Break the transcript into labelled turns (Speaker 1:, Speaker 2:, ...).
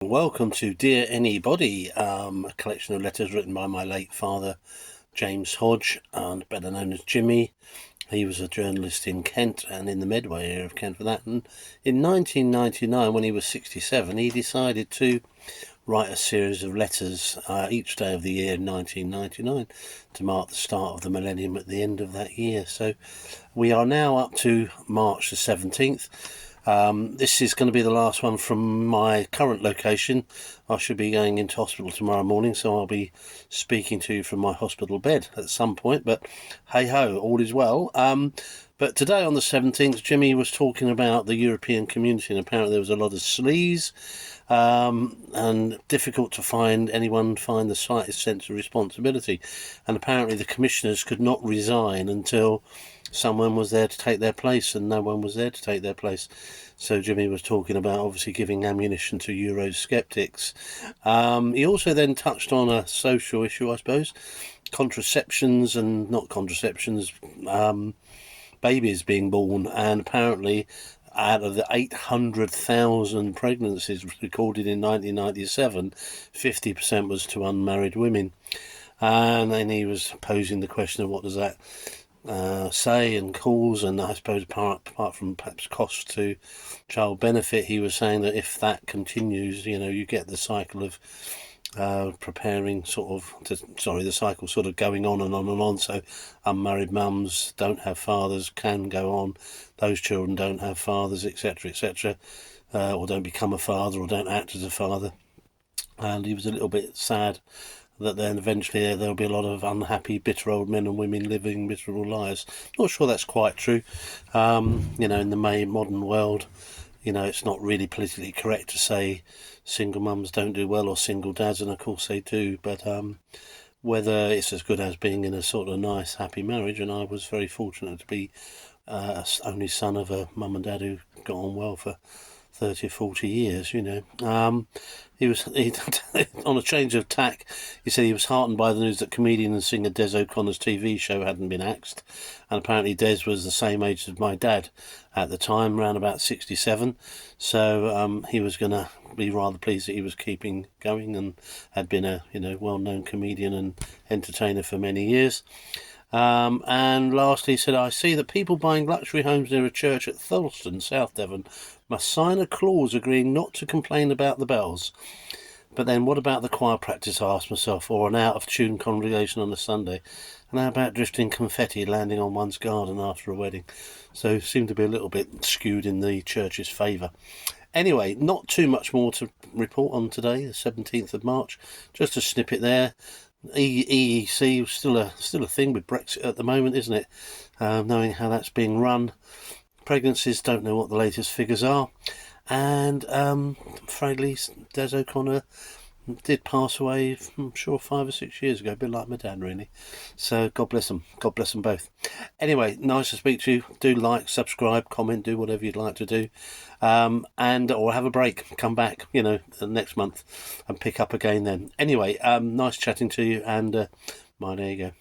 Speaker 1: Welcome to Dear Anybody, a collection of letters written by my late father, James Hodge, and better known as Jimmy. He was a journalist in Kent and in the Medway area of Kent for that. And in 1999, when he was 67, he decided to write a series of letters each day of the year in 1999 to mark the start of the millennium at the end of that year. So we are now up to March the 17th. This is going to be the last one from my current location. I should be going into hospital tomorrow morning, so I'll be speaking to you from my hospital bed at some point, but hey-ho, all is well. But today on the 17th, Jimmy was talking about the European community, and apparently there was a lot of sleaze, and difficult to find the slightest sense of responsibility. And apparently the commissioners could not resign until someone was there to take their place, and no one was there to take their place. So Jimmy was talking about obviously giving ammunition to Eurosceptics. He also then touched on a social issue, I suppose, contraceptions and not contraceptions, babies being born, and apparently out of the 800,000 pregnancies recorded in 1997, 50% was to unmarried women. And then he was posing the question of what does that say and cause, and I suppose apart from perhaps cost to child benefit, he was saying that if that continues, you get the cycle of the cycle sort of going on and on and on. So unmarried mums don't have fathers, can go on, those children don't have fathers, etc., etc., or don't become a father or don't act as a father. And he was a little bit sad that then eventually there'll be a lot of unhappy, bitter old men and women living miserable lives. Not sure that's quite true. In the modern world, it's not really politically correct to say single mums don't do well or single dads, and of course they do. But whether it's as good as being in a sort of nice, happy marriage, and I was very fortunate to be only son of a mum and dad who got on well for 30 or 40 years, He on a change of tack, he said he was heartened by the news that comedian and singer Des O'Connor's TV show hadn't been axed, and apparently Des was the same age as my dad at the time, around about 67, so he was going to be rather pleased that he was keeping going and had been a well-known comedian and entertainer for many years. And lastly, he said, I see that people buying luxury homes near a church at Thurleston, South Devon, must sign a clause agreeing not to complain about the bells. But then what about the choir practice, I asked myself, or an out-of-tune congregation on a Sunday? And how about drifting confetti landing on one's garden after a wedding? So it seemed to be a little bit skewed in the church's favour. Anyway, not too much more to report on today, the 17th of March. Just a snippet there. EEC is still a thing with Brexit at the moment, isn't it? Knowing how that's being run. Pregnancies, don't know what the latest figures are. And frankly, Des O'Connor did pass away, I'm sure 5 or 6 years ago, a bit like my dad, really. So God bless them. God bless them both. Anyway, nice to speak to you. Do like, subscribe, comment, do whatever you'd like to do. Or have a break. Come back, next month and pick up again then. Anyway, nice chatting to you, and there you go.